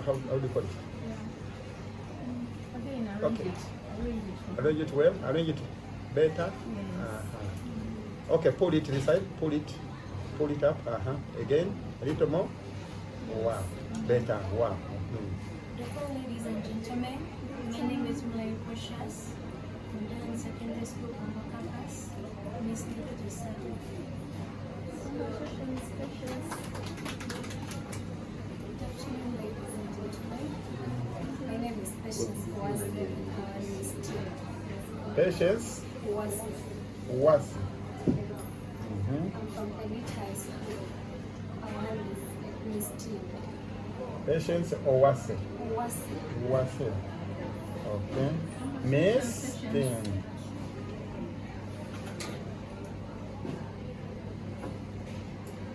how do you call it? Again, Okay. arrange it. Well, arrange it better. Yes. Okay, pull it inside, pull it up. Again, a little more. Wow, better. Wow. Hello, ladies and gentlemen. My name is Mulai Precious from the secondary school on campus. Miss Lita Joseph. Good afternoon, ladies and gentlemen. My name is Patience Wasi. Miss T. Patience Wasi. was. I'm from Elite High School. My name is Miss T. Patience or was. Wasi. Okay. Miss Thing.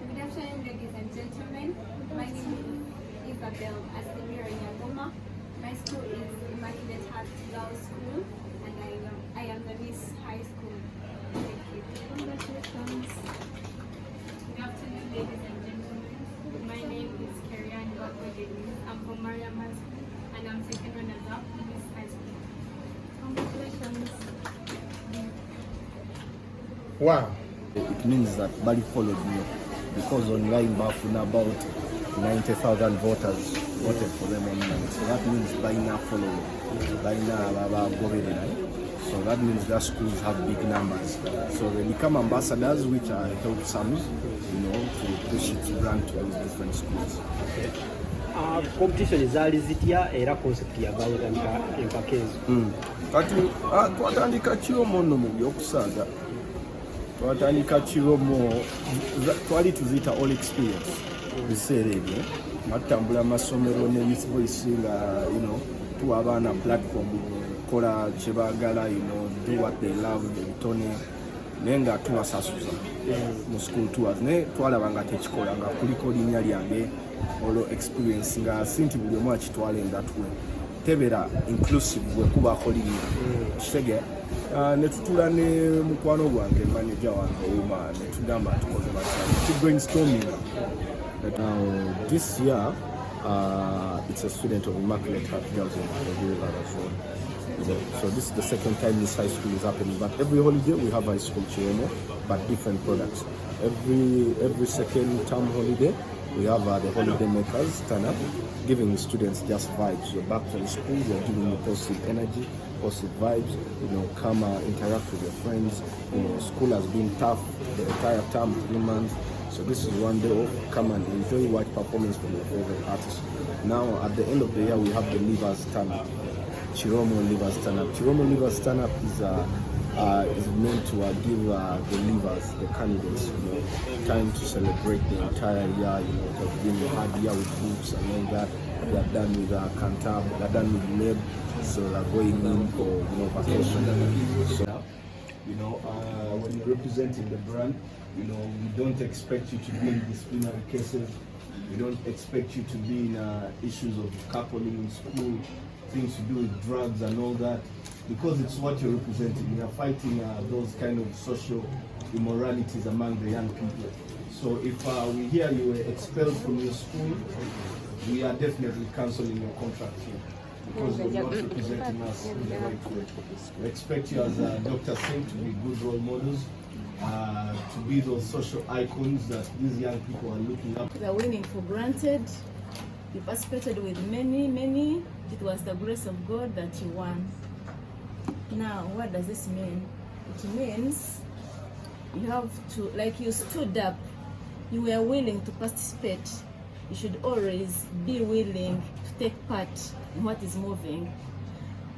Good afternoon, ladies and gentlemen. My name is Isabel Asimira Nyagoma. My school is Immaculate Heart Law School, and I am the Miss High School. Thank you. Congratulations. Good afternoon, ladies and gentlemen. My name is Kerian Bagabudde. I'm from Mariam High School, and I'm second runner-up in Miss High School. Congratulations. Wow. It means that Bali followed me because online Bafuna about 90,000 voters voted for them online. So that means Baina followed. So that means that schools have big numbers. So they become ambassadors, which I help some, to push its brand to these different schools. Competition zaali zitya era concept yavaayo empaka ezo. Kati twatandika kiromo nno mu byokusaaga. Twatandika kiromo twali tuziyita all experience biseera ebyo batambula amasomero ne Youth Voice nga tuwa abaana platform kola kye baagala do what they love ebitone naye nga tubasasuza mu school tours naye twalaba nga tekikola nga kuliko linnya lyange olwo experience nga sinti buli omu akitwala in that way tebera inclusive bwe kubaako linnya kitege ne tutula ne mukwano gwange manager wange Uma ne tugamba tukoze batya brainstorming. Now this year it's a student of Immaculate Heart Girls in Uganda as well. So this is the second time this high school is happening, but every holiday we have high school Chiromo, but different products. Every second term holiday we have the holiday makers turn up, giving students just vibes. You're back from school, you're giving you positive energy, positive vibes, come interact with your friends. School has been tough the entire term, 3 months. So this is one day off, come and enjoy, watch performance from your favorite artists. Now at the end of the year we have the Livers Stand Up, Chiromo Livers Stand Up. Chiromo Livers Stand Up is meant to give the leavers, the candidates, time to celebrate the entire year. They've been a hard year with books and all that. They're done with Cantab, they're done with Lab, so they're going in for vacation. So when you're representing the brand, we don't expect you to be in disciplinary cases. We don't expect you to be in issues of coupling in school, things to do with drugs and all that, because it's what you're representing. We are fighting those kind of social immoralities among the young people. So if we hear you were expelled from your school, we are definitely cancelling your contract here, because you're not representing us in the right way. We expect you, as Dr. said, to be good role models, to be those social icons that these young people are looking up. We are winning for granted. You participated with many. It was the grace of God that you won. Now, what does this mean? It means you have to, like you stood up, you were willing to participate. You should always be willing to take part in what is moving.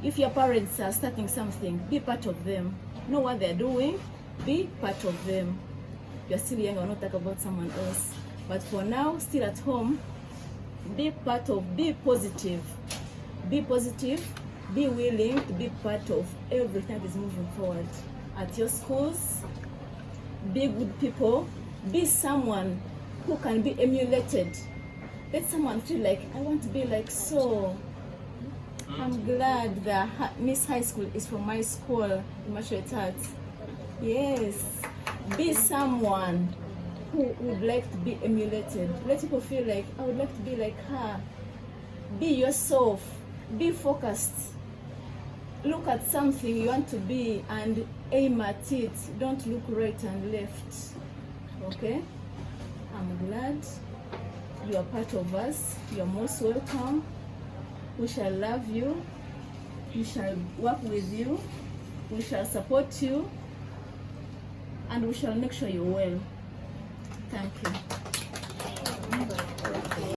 If your parents are starting something, be part of them. Know what they're doing, be part of them. You're still young, I'll not talk about someone else. But for now, still at home, be part of, be positive. Be positive, be willing to be part of everything that is moving forward. At your schools, be good people, be someone who can be emulated. Let someone feel like, I want to be like so. I'm glad that Miss High School is from my school, Immaculate Heart. Yes, be someone who would like to be emulated. Let people feel like, I would like to be like her. Be yourself. Be focused. Look at something you want to be and aim at it. Don't look right and left. Okay? I'm glad you are part of us. You are most welcome. We shall love you. We shall work with you. We shall support you. And we shall make sure you're well. Thank you.